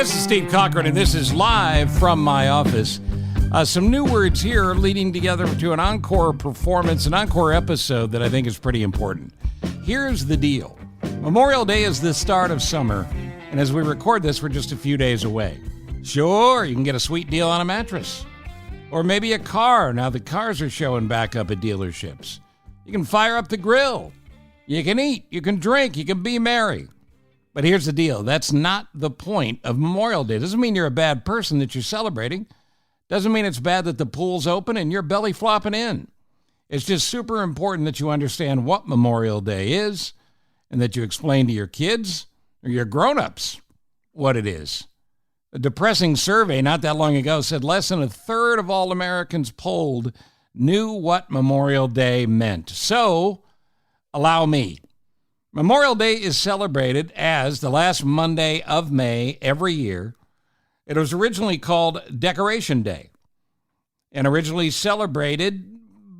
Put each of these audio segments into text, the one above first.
This is Steve Cochran, and this is live from my office. Some new words here leading together to an encore performance, an encore episode that I think is pretty important. Here's the deal. Memorial Day is the start of summer, and as we record this, we're just a few days away. Sure, you can get a sweet deal on a mattress. Or maybe a car. Now the cars are showing back up at dealerships. You can fire up the grill. You can eat. You can drink. You can be merry. But here's the deal. That's not the point of Memorial Day. It doesn't mean you're a bad person that you're celebrating. Doesn't mean it's bad that the pool's open and you're belly flopping in. It's just super important that you understand what Memorial Day is and that you explain to your kids or your grown-ups what it is. A depressing survey not that long ago said less than a third of all Americans polled knew what Memorial Day meant. So, allow me. Memorial Day is celebrated as the last Monday of May every year. It was originally called Decoration Day and originally celebrated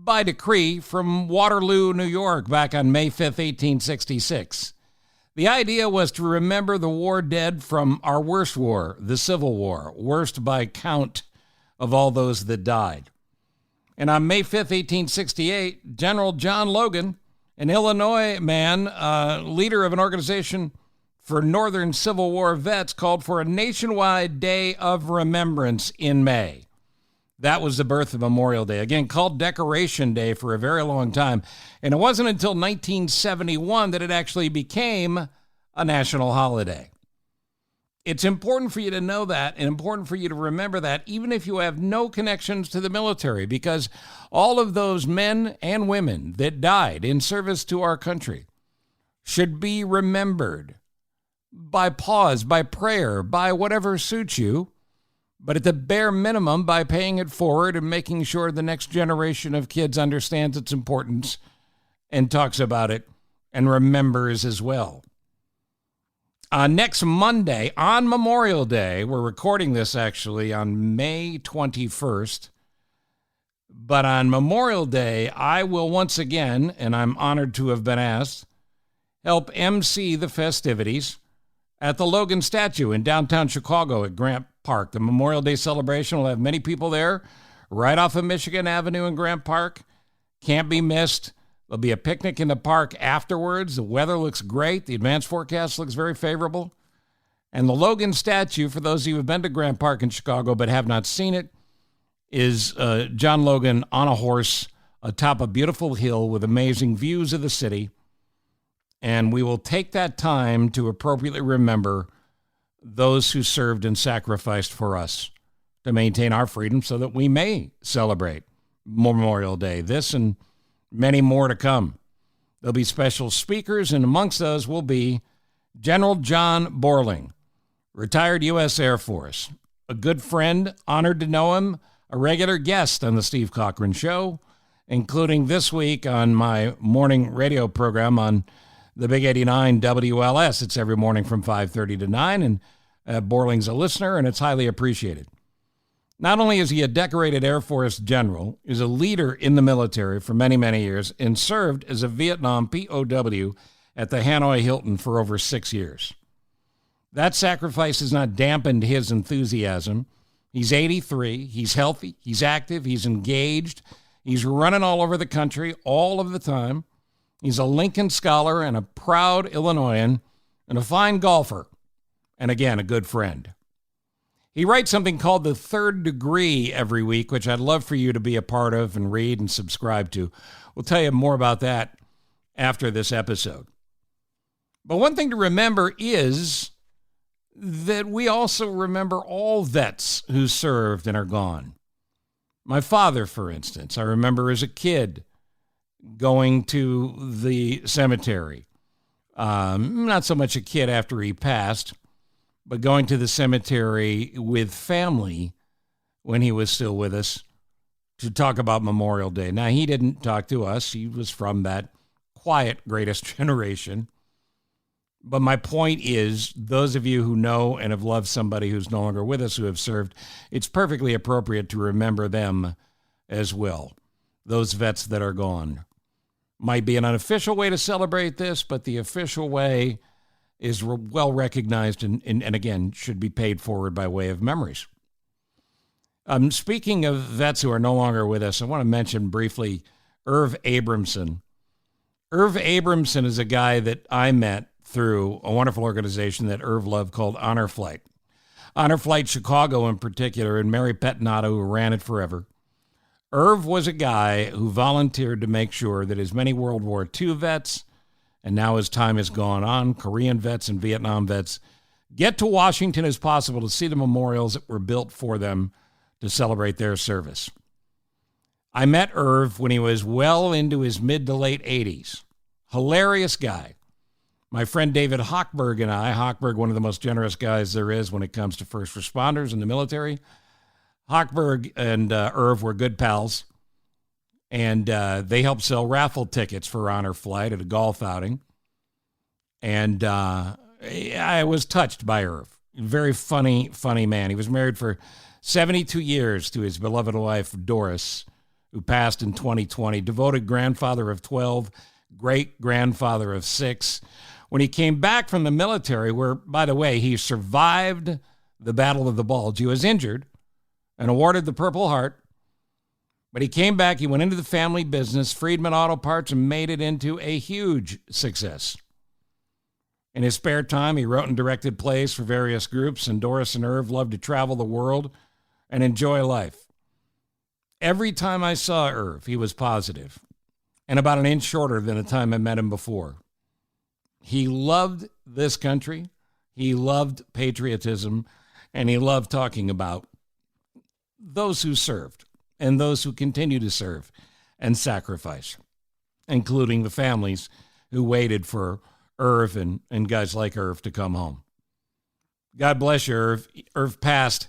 by decree from Waterloo, New York, back on May 5th, 1866. The idea was to remember the war dead from our worst war, the Civil War, worst by count of all those that died. And on May 5th, 1868, General John Logan, an Illinois man, leader of an organization for Northern Civil War vets, called for a nationwide day of remembrance in May. That was the birth of Memorial Day, again, called Decoration Day for a very long time. And it wasn't until 1971 that it actually became a national holiday. It's important for you to know that and important for you to remember that, even if you have no connections to the military, because all of those men and women that died in service to our country should be remembered by pause, by prayer, by whatever suits you, but at the bare minimum by paying it forward and making sure the next generation of kids understands its importance and talks about it and remembers as well. Next Monday, on Memorial Day, we're recording this actually on May 21st, but on Memorial Day, I will once again, and I'm honored to have been asked, help MC the festivities at the Logan statue in downtown Chicago at Grant Park. The Memorial Day celebration will have many people there, right off of Michigan Avenue in Grant Park. Can't be missed. There'll be a picnic in the park afterwards. The weather looks great. The advanced forecast looks very favorable. And the Logan statue, for those of you who have been to Grant Park in Chicago but have not seen it, is John Logan on a horse atop a beautiful hill with amazing views of the city. And we will take that time to appropriately remember those who served and sacrificed for us to maintain our freedom so that we may celebrate Memorial Day. This and many more to come. There'll be special speakers, and amongst those will be General John Borling, retired U.S. Air Force, a good friend, honored to know him, a regular guest on the Steve Cochran Show, including this week on my morning radio program on the Big 89 WLS. It's every morning from 5:30 to 9, and Borling's a listener, and it's highly appreciated. Not only is he a decorated Air Force general, he's a leader in the military for many, many years, and served as a Vietnam POW at the Hanoi Hilton for over 6 years. That sacrifice has not dampened his enthusiasm. He's 83, he's healthy, he's active, he's engaged, he's running all over the country all of the time. He's a Lincoln Scholar and a proud Illinoisan and a fine golfer, and again, a good friend. He writes something called The Third Degree every week, which I'd love for you to be a part of and read and subscribe to. We'll tell you more about that after this episode. But one thing to remember is that we also remember all vets who served and are gone. My father, for instance, I remember as a kid going to the cemetery. Not so much a kid after he passed, but going to the cemetery with family when he was still with us to talk about Memorial Day. Now, he didn't talk to us. He was from that quiet greatest generation. But my point is, those of you who know and have loved somebody who's no longer with us, who have served, it's perfectly appropriate to remember them as well, those vets that are gone. Might be an unofficial way to celebrate this, but the official way is well recognized and again, should be paid forward by way of memories. Speaking of vets who are no longer with us, I want to mention briefly Irv Abramson. Irv Abramson is a guy that I met through a wonderful organization that Irv loved called Honor Flight. Honor Flight Chicago in particular, and Mary Pettinato, who ran it forever. Irv was a guy who volunteered to make sure that as many World War II vets, and now as time has gone on, Korean vets and Vietnam vets, get to Washington as possible to see the memorials that were built for them to celebrate their service. I met Irv when he was well into his mid to late 80s. Hilarious guy. My friend David Hochberg and I, Hochberg, one of the most generous guys there is when it comes to first responders in the military. Hochberg and Irv were good pals, and they helped sell raffle tickets for Honor Flight at a golf outing. And I was touched by Irv. Very funny man. He was married for 72 years to his beloved wife, Doris, who passed in 2020, devoted grandfather of 12, great-grandfather of 6. When he came back from the military, where, by the way, he survived the Battle of the Bulge, he was injured and awarded the Purple Heart, but he came back, he went into the family business, Friedman Auto Parts, and made it into a huge success. In his spare time, he wrote and directed plays for various groups, and Doris and Irv loved to travel the world and enjoy life. Every time I saw Irv, he was positive, and about an inch shorter than the time I met him before. He loved this country, he loved patriotism, and he loved talking about those who served and those who continue to serve and sacrifice, including the families who waited for Irv and guys like Irv to come home. God bless you, Irv. Irv passed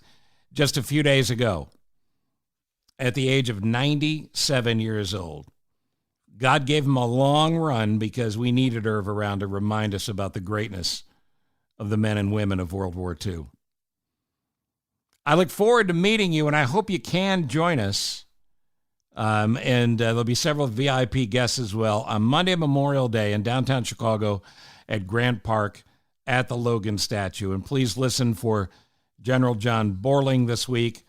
just a few days ago at the age of 97 years old. God gave him a long run because we needed Irv around to remind us about the greatness of the men and women of World War II. I look forward to meeting you, and I hope you can join us. And there'll be several VIP guests as well on Monday, Memorial Day in downtown Chicago at Grant Park at the Logan statue. And please listen for General John Borling this week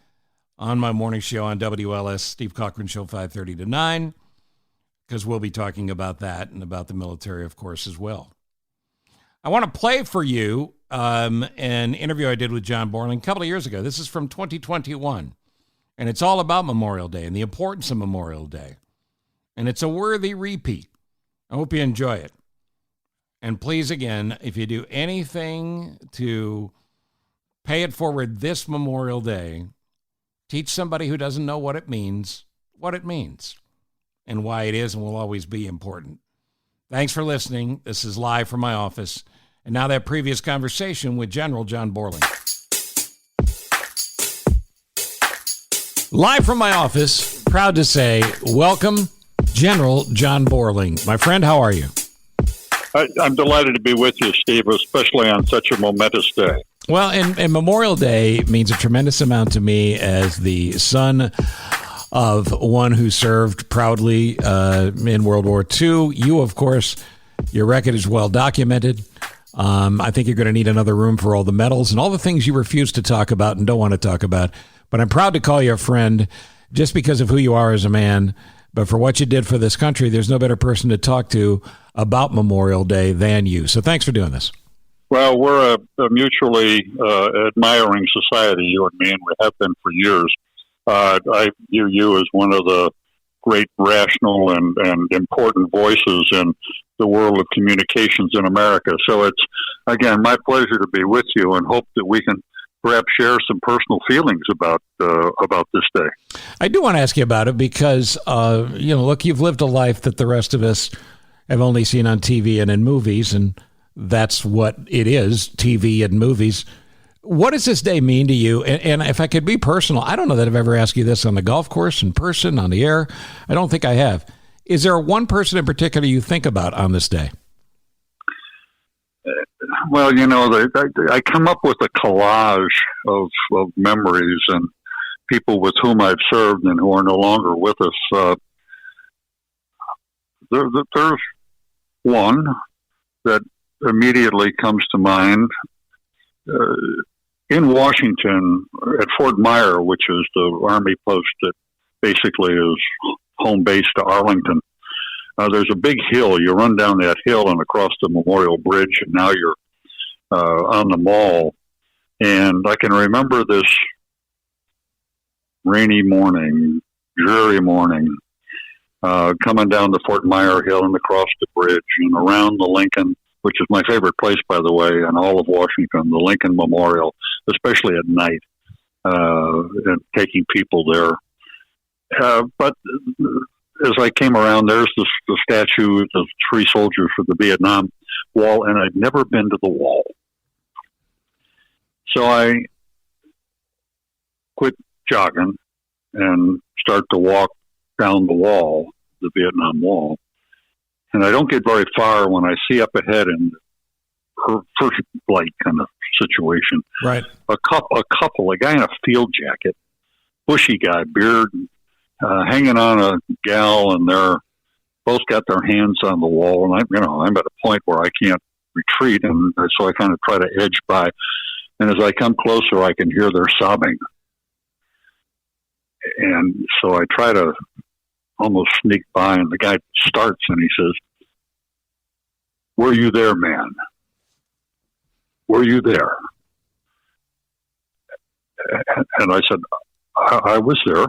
on my morning show on WLS, Steve Cochran Show, 5:30 to 9, because we'll be talking about that and about the military, of course, as well. I want to play for you an interview I did with John Borling a couple of years ago. This is from 2021, and it's all about Memorial Day and the importance of Memorial Day. And it's a worthy repeat. I hope you enjoy it. And please, again, if you do anything to pay it forward this Memorial Day, teach somebody who doesn't know what it means, and why it is and will always be important. Thanks for listening. This is live from my office. And now that previous conversation with General John Borling. Live from my office, proud to say, welcome, General John Borling. My friend, how are you? I'm delighted to be with you, Steve, especially on such a momentous day. Well, and Memorial Day means a tremendous amount to me as the son of one who served proudly in World War II. You, of course, your record is well documented. I think you're going to need another room for all the medals and all the things you refuse to talk about and don't want to talk about. But I'm proud to call you a friend just because of who you are as a man. But for what you did for this country, there's no better person to talk to about Memorial Day than you. So thanks for doing this. Well, we're a mutually admiring society, you and me, and we have been for years. I view you as one of the great rational and important voices in the world of communications in America. So it's, again, my pleasure to be with you and hope that we can perhaps share some personal feelings about this day. I do want to ask you about it because, look, you've lived a life that the rest of us have only seen on TV and in movies, and that's what it is, TV and movies. What does this day mean to you? And if I could be personal, I don't know that I've ever asked you this on the golf course, in person, on the air. I don't think I have. Is there one person in particular you think about on this day? Well, I come up with a collage of memories and people with whom I've served and who are no longer with us. There's one that immediately comes to mind, in Washington at Fort Myer, which is the Army post that basically is home base to Arlington, there's a big hill. You run down that hill and across the Memorial Bridge, and now you're on the mall. And I can remember this rainy morning, dreary morning, coming down the Fort Myer Hill and across the bridge and around the Lincoln, which is my favorite place, by the way, in all of Washington, the Lincoln Memorial, especially at night, and taking people there. But as I came around, there's the statue of the three soldiers for the Vietnam Wall, and I'd never been to the wall. So I quit jogging and start to walk down the wall, the Vietnam Wall. And I don't get very far when I see up ahead in first light kind of situation. Right. A guy in a field jacket, bushy guy, beard, hanging on a gal, and they're both got their hands on the wall. And I'm at a point where I can't retreat, and so I kind of try to edge by. And as I come closer, I can hear their sobbing. And so I try to almost sneak by, and the guy starts and he says, "Were you there, man? Were you there?" And I said, I was there.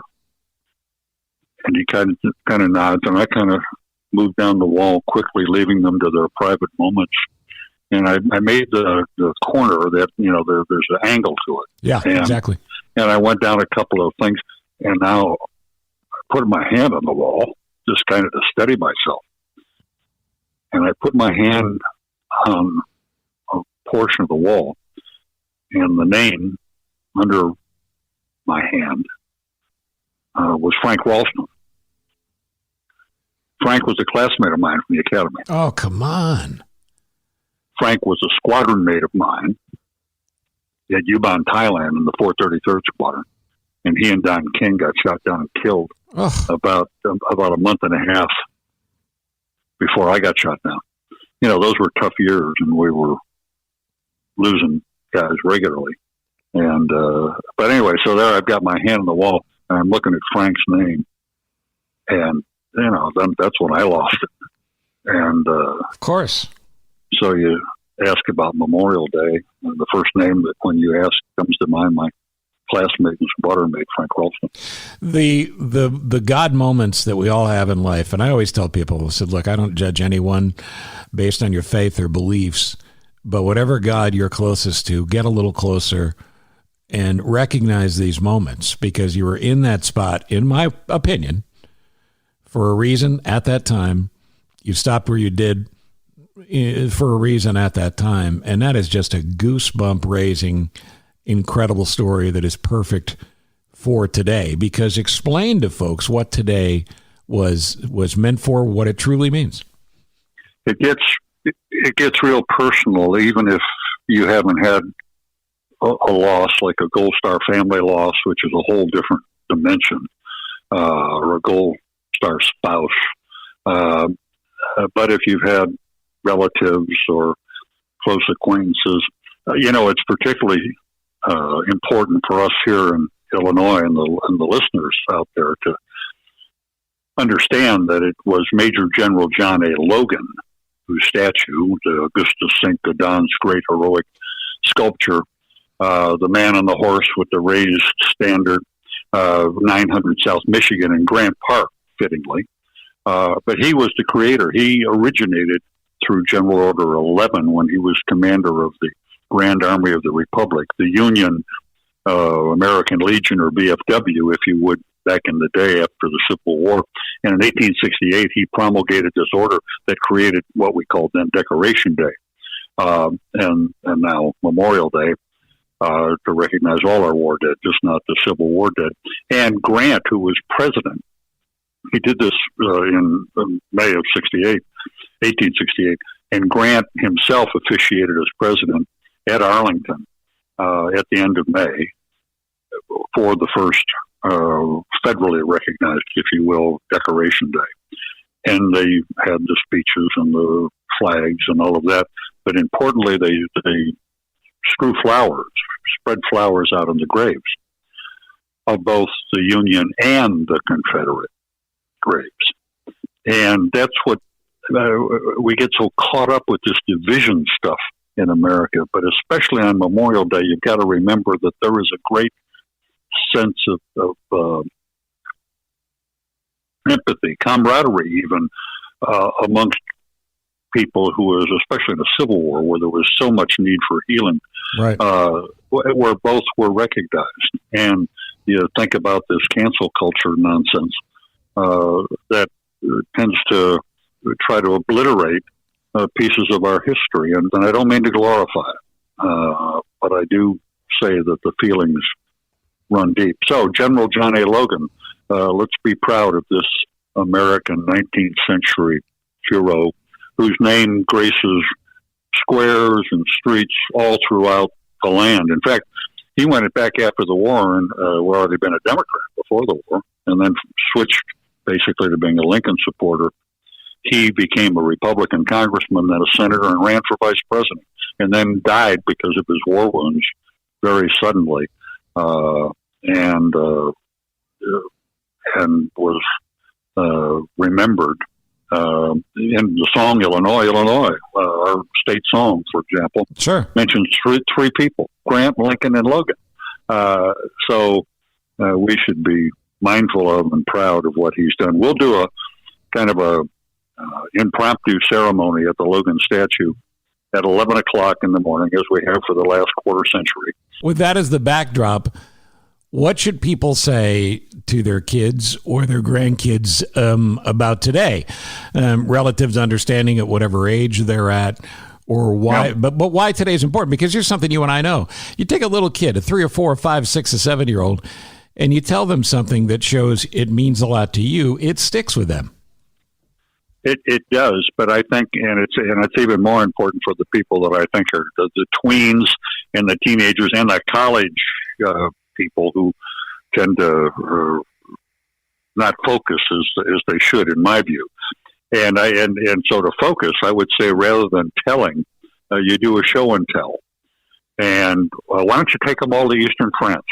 And he kind of nods, and I kind of moved down the wall quickly, leaving them to their private moments. And I made the corner that, there's an angle to it. Yeah, exactly. And I went down a couple of things, and now I put my hand on the wall, just kind of to steady myself. And I put my hand on a portion of the wall, and the name under my hand was Frank Ralston. Frank was a classmate of mine from the academy. Oh, come on. Frank was a squadron mate of mine at Yuban, Thailand, in the 433rd Squadron. And he and Don King got shot down and killed about a month and a half before I got shot down. Those were tough years, and we were losing guys regularly. And but anyway, so there I've got my hand on the wall, and I'm looking at Frank's name. And, then that's when I lost it. And of course. So you ask about Memorial Day, and the first name that when you ask comes to mind, my classmate and squadron-mate, Frank Ralston. The God moments that we all have in life, and I always tell people, I said, look, I don't judge anyone based on your faith or beliefs, but whatever God you're closest to, get a little closer and recognize these moments, because you were in that spot, in my opinion, for a reason at that time. You stopped where you did for a reason at that time, and that is just a goosebump-raising, incredible story that is perfect for today, because explain to folks what today was meant for, what it truly means. It gets real personal, even if you haven't had a loss like a Gold Star family loss, which is a whole different dimension, or a Gold Star spouse. But if you've had relatives or close acquaintances, it's particularly important for us here in Illinois and the listeners out there to understand that it was Major General John A. Logan, whose statue, the Augustus St. Gaudens' great heroic sculpture, the man on the horse with the raised standard, 900 South Michigan in Grant Park, fittingly. But he was the creator. He originated through General Order 11 when he was commander of the Grand Army of the Republic, the Union American Legion, or BFW, if you would, back in the day after the Civil War. And in 1868, he promulgated this order that created what we called then Decoration Day, and now Memorial Day, to recognize all our war dead, just not the Civil War dead. And Grant, who was president, he did this in May of 1868, and Grant himself officiated as president at Arlington at the end of May for the first federally recognized, if you will, Decoration Day. And they had the speeches and the flags and all of that. but importantly, they spread flowers out on the graves of both the Union and the Confederate graves. And that's what we get so caught up with, this division stuff in America. But especially on Memorial Day, you've got to remember that there is a great sense of empathy, camaraderie, even amongst people who was, especially in the Civil War, where there was so much need for healing, right? Where both were recognized. And you think about this cancel culture nonsense that tends to try to obliterate pieces of our history. And I don't mean to glorify it, but I do say that the feelings run deep. So, General John A. Logan, let's be proud of this American 19th century hero whose name graces squares and streets all throughout the land. In fact, he went back after the war and well, already been a Democrat before the war, and then switched basically to being a Lincoln supporter. He became a Republican congressman, then a senator, and ran for vice president, and then died because of his war wounds very suddenly, and was remembered in the song "Illinois, Illinois." Our state song, for example, sure, mentions three people: Grant, Lincoln, and Logan. So we should be mindful of and proud of what he's done. We'll do a kind of a impromptu ceremony at the Logan statue at 11 o'clock in the morning, as we have for the last quarter century. With that as the backdrop, what should people say to their kids or their grandkids about today, relative to understanding at whatever age they're at, or why? Yeah. But why today is important? Because here's something you and I know: you take a little kid, a 3 or 4 or 5, 6 or 7-year-old, and you tell them something that shows it means a lot to you. It sticks with them. It does, but I think, and it's even more important for the people that I think are the tweens and the teenagers and the college people who tend to not focus as they should, in my view. And so to focus, I would say, rather than telling, you do a show and tell. And why don't you take them all to Eastern France?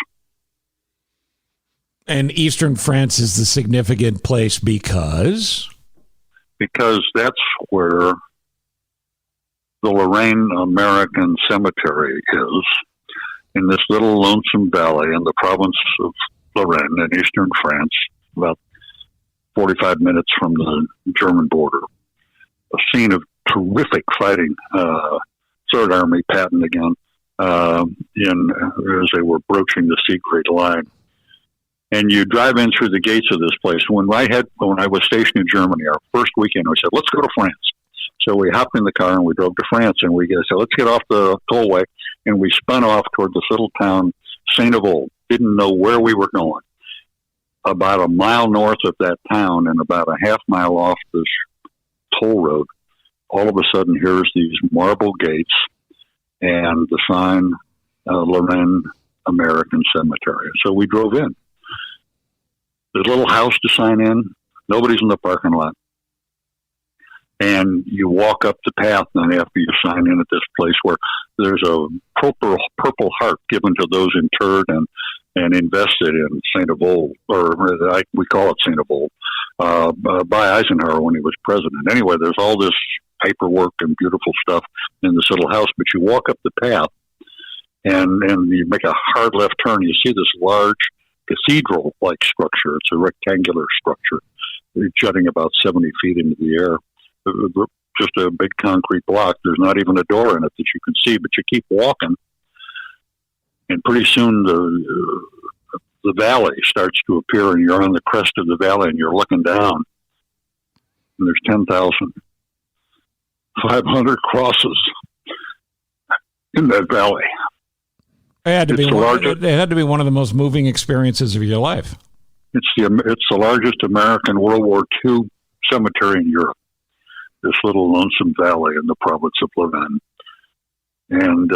And Eastern France is the significant place because that's where the Lorraine American Cemetery is, in this little lonesome valley in the province of Lorraine in eastern France, about 45 minutes from the German border. A scene of terrific fighting, Third Army Patton again, as they were broaching the Siegfried line. And you drive in through the gates of this place. When I was stationed in Germany, our first weekend, we said, let's go to France. So we hopped in the car and we drove to France, and we said, let's get off the tollway. And we spun off toward this little town, St. Avold. Didn't know where we were going. About a mile north of that town and about a half mile off this toll road, all of a sudden here's these marble gates and the sign, Lorraine American Cemetery. So we drove in. There's a little house to sign in. Nobody's in the parking lot. And you walk up the path, and after you sign in at this place where there's a purple heart given to those interred and invested in St. Avold, or we call it St. Avold, by Eisenhower when he was president. Anyway, there's all this paperwork and beautiful stuff in this little house, but you walk up the path, and you make a hard left turn. You see this large cathedral-like structure. It's a rectangular structure jutting about 70 feet into the air. Just a big concrete block. There's not even a door in it that you can see, but you keep walking, and pretty soon the valley starts to appear, and you're on the crest of the valley, and you're looking down, and there's 10,500 crosses in that valley. It had to be one of the most moving experiences of your life. It's the largest American World War II cemetery in Europe. This little lonesome valley in the province of Logan. And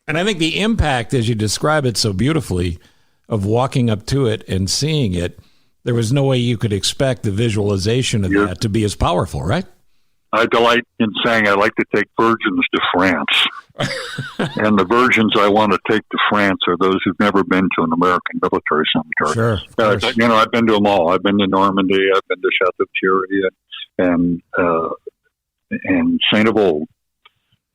I think the impact, as you describe it so beautifully, of walking up to it and seeing it, there was no way you could expect the visualization of that to be as powerful, right? I delight in saying I like to take virgins to France. And the virgins I want to take to France are those who've never been to an American military cemetery. Sure. I've been to them all. I've been to Normandy. I've been to Chateau-Thierry and St. Avold.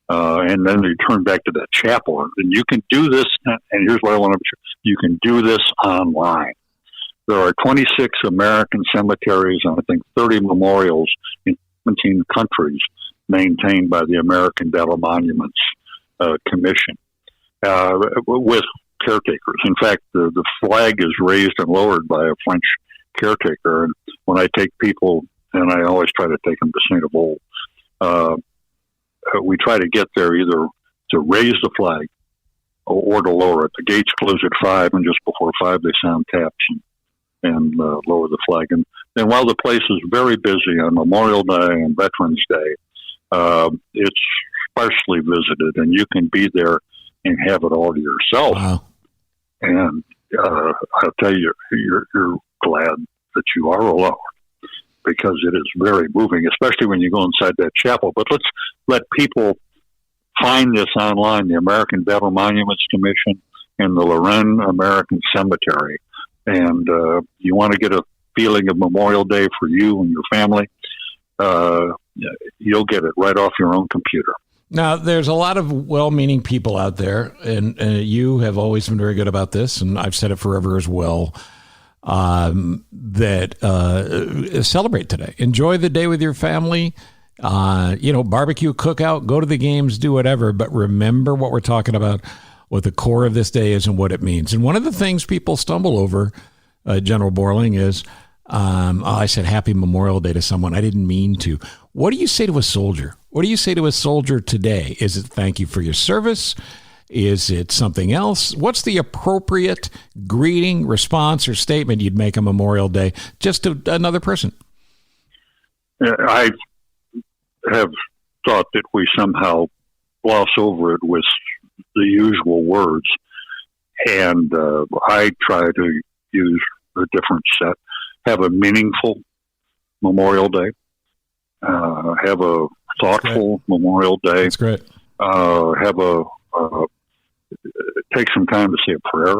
And then you turn back to that chapel. And you can do this, and here's what I want to be sure. You can do this online. There are 26 American cemeteries and I think 30 memorials in 17 countries maintained by the American Battle Monuments Commission with caretakers. In fact, the flag is raised and lowered by a French caretaker. And when I take people, and I always try to take them to St. Avold, we try to get there either to raise the flag or to lower it. The gates close at 5, and just before 5 they sound taps and lower the flag. And while the place is very busy on Memorial Day and Veterans Day, it's sparsely visited, and you can be there and have it all to yourself. Wow. And I'll tell you, you're glad that you are alone, because it is very moving, especially when you go inside that chapel. But let's let people find this online, the American Battle Monuments Commission and the Lorraine American Cemetery. And you want to get a feeling of Memorial Day for you and your family, you'll get it right off your own computer. Now, there's a lot of well-meaning people out there, and you have always been very good about this, and I've said it forever as well, that celebrate today. Enjoy the day with your family. Barbecue, cookout, go to the games, do whatever, but remember what we're talking about, what the core of this day is and what it means. And one of the things people stumble over, General Borling, is I said Happy Memorial Day to someone. I didn't mean to. What do you say to a soldier? What do you say to a soldier today? Is it thank you for your service? Is it something else? What's the appropriate greeting, response, or statement you'd make on Memorial Day just to another person? I have thought that we somehow gloss over it with the usual words, and I try to use a different set. Have a meaningful Memorial Day. Have a thoughtful Memorial Day. That's great. Take some time to say a prayer.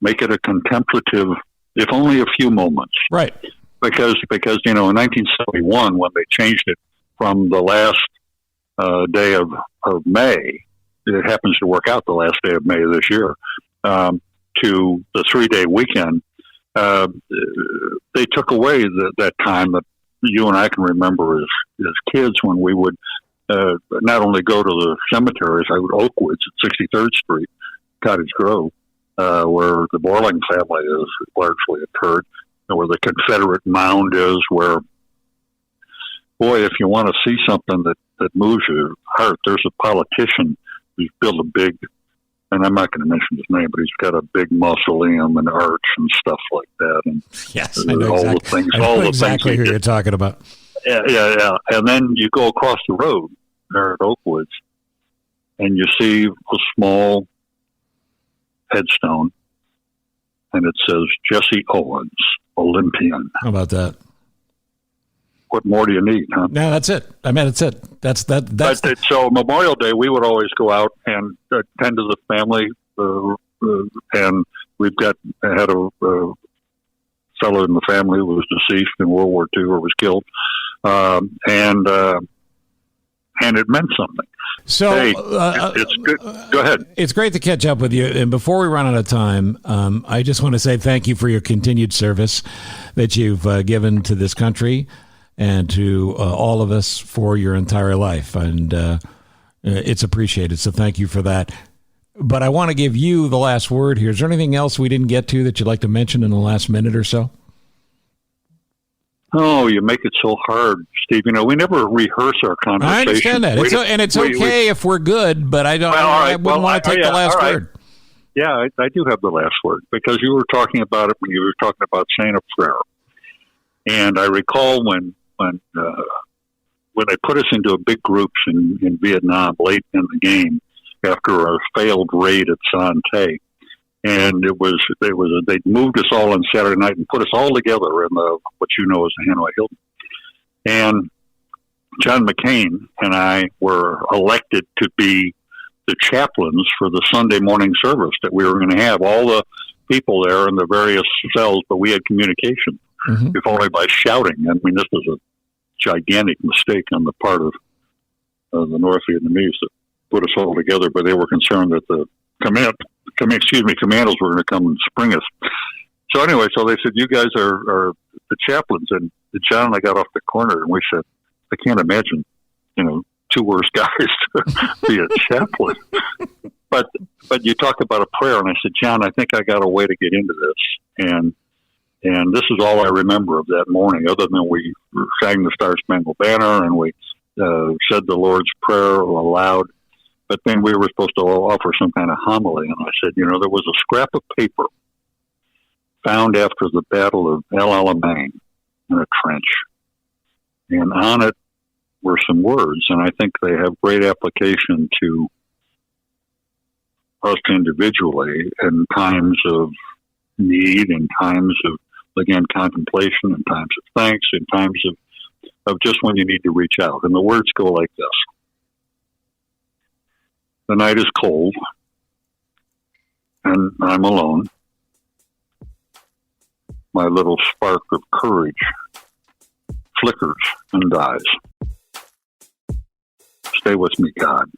Make it a contemplative, if only a few moments. Right. Because in 1971, when they changed it from the last day of May, it happens to work out the last day of May this year, to the 3-day weekend, they took away that time that you and I can remember as kids when we would not only go to the cemeteries, I would Oakwoods at 63rd Street, Cottage Grove, where the Borling family is largely interred, and where the Confederate mound is, where, boy, if you want to see something that moves your heart, there's a politician who's built a big, and I'm not going to mention his name, but he's got a big mausoleum and arch and stuff like that. And yes, I know exactly who you're talking about. Yeah. And then you go across the road there at Oakwoods, and you see a small headstone, and it says Jesse Owens, Olympian. How about that? What more do you need, huh? No, that's it. I mean, that's it. So Memorial Day, we would always go out and tend to the family, and had a fellow in the family who was deceased in World War II or was killed, and it meant something. So hey, it's good. Go ahead. It's great to catch up with you. And before we run out of time, I just want to say thank you for your continued service that you've given to this country and to all of us for your entire life. And it's appreciated. So thank you for that. But I want to give you the last word here. Is there anything else we didn't get to that you'd like to mention in the last minute or so? Oh, you make it so hard, Steve. We never rehearse our conversation. I understand that. It's okay if we're good, but I don't. Well, I wouldn't want to take the last word. Yeah, I do have the last word, because you were talking about it when you were talking about saying a prayer. And I recall when they put us into big groups in Vietnam late in the game after a failed raid at San Tay. And they moved us all on Saturday night and put us all together in what you know as the Hanoi Hilton. And John McCain and I were elected to be the chaplains for the Sunday morning service that we were going to have. All the people there in the various cells, but we had communication, if only by shouting. I mean, this was a gigantic mistake on the part of the North Vietnamese that put us all together, but they were concerned that the commandos were going to come and spring us. So anyway, so they said, you guys are the chaplains. And John and I got off the corner and we said, I can't imagine, two worse guys to be a chaplain. But you talk about a prayer, and I said, John, I think I got a way to get into this. And this is all I remember of that morning, other than we sang the Star Spangled Banner and we said the Lord's Prayer aloud. But then we were supposed to offer some kind of homily. And I said, there was a scrap of paper found after the Battle of El Alamein in a trench. And on it were some words, and I think they have great application to us individually in times of need, in times of, again, contemplation, in times of thanks, in times of just when you need to reach out. And the words go like this. The night is cold, and I'm alone. My little spark of courage flickers and dies. Stay with me, God,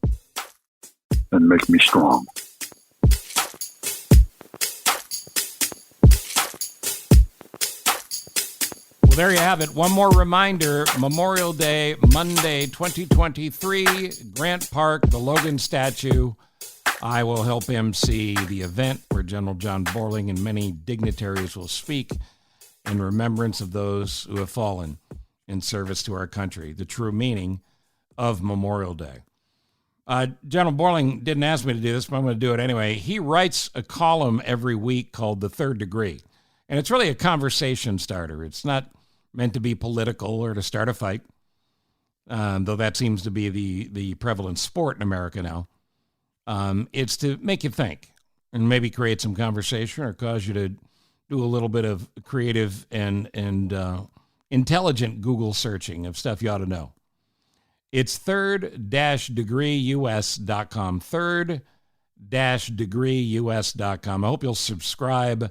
and make me strong. Well, there you have it. One more reminder, Memorial Day, Monday, 2023, Grant Park, the Logan statue. I will help MC the event where General John Borling and many dignitaries will speak in remembrance of those who have fallen in service to our country, the true meaning of Memorial Day. General Borling didn't ask me to do this, but I'm going to do it anyway. He writes a column every week called The Third Degree, and it's really a conversation starter. It's not meant to be political or to start a fight, though that seems to be the prevalent sport in America now. It's to make you think and maybe create some conversation or cause you to do a little bit of creative and intelligent Google searching of stuff you ought to know. It's third-degreeus.com, third-degreeus.com. I hope you'll subscribe.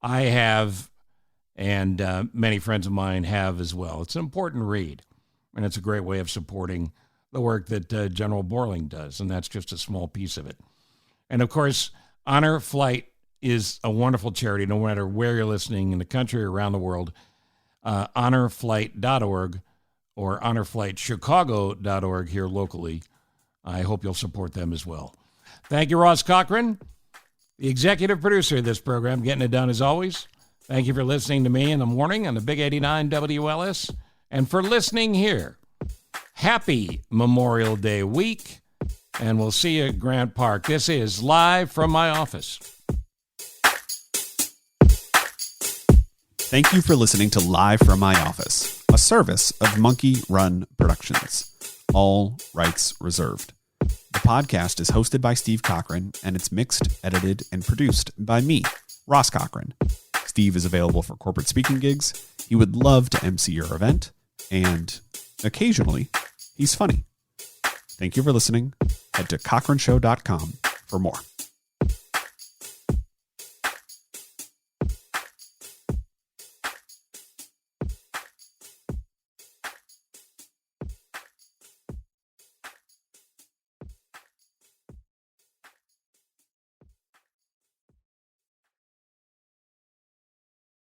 I have, and many friends of mine have as well. It's an important read, and it's a great way of supporting the work that General Borling does, and that's just a small piece of it. And, of course, Honor Flight is a wonderful charity, no matter where you're listening in the country or around the world. honorflight.org or honorflightchicago.org here locally. I hope you'll support them as well. Thank you, Ross Cochran, the executive producer of this program, getting it done as always. Thank you for listening to me in the morning on the Big 89 WLS, and for listening here. Happy Memorial Day week, and we'll see you at Grant Park. This is Live from my office. Thank you for listening to Live from my office, a service of Monkey Run Productions. All rights reserved. The podcast is hosted by Steve Cochran, and it's mixed, edited, and produced by me, Ross Cochran. Steve is available for corporate speaking gigs. He would love to MC your event, and occasionally, he's funny. Thank you for listening. Head to cochranshow.com for more.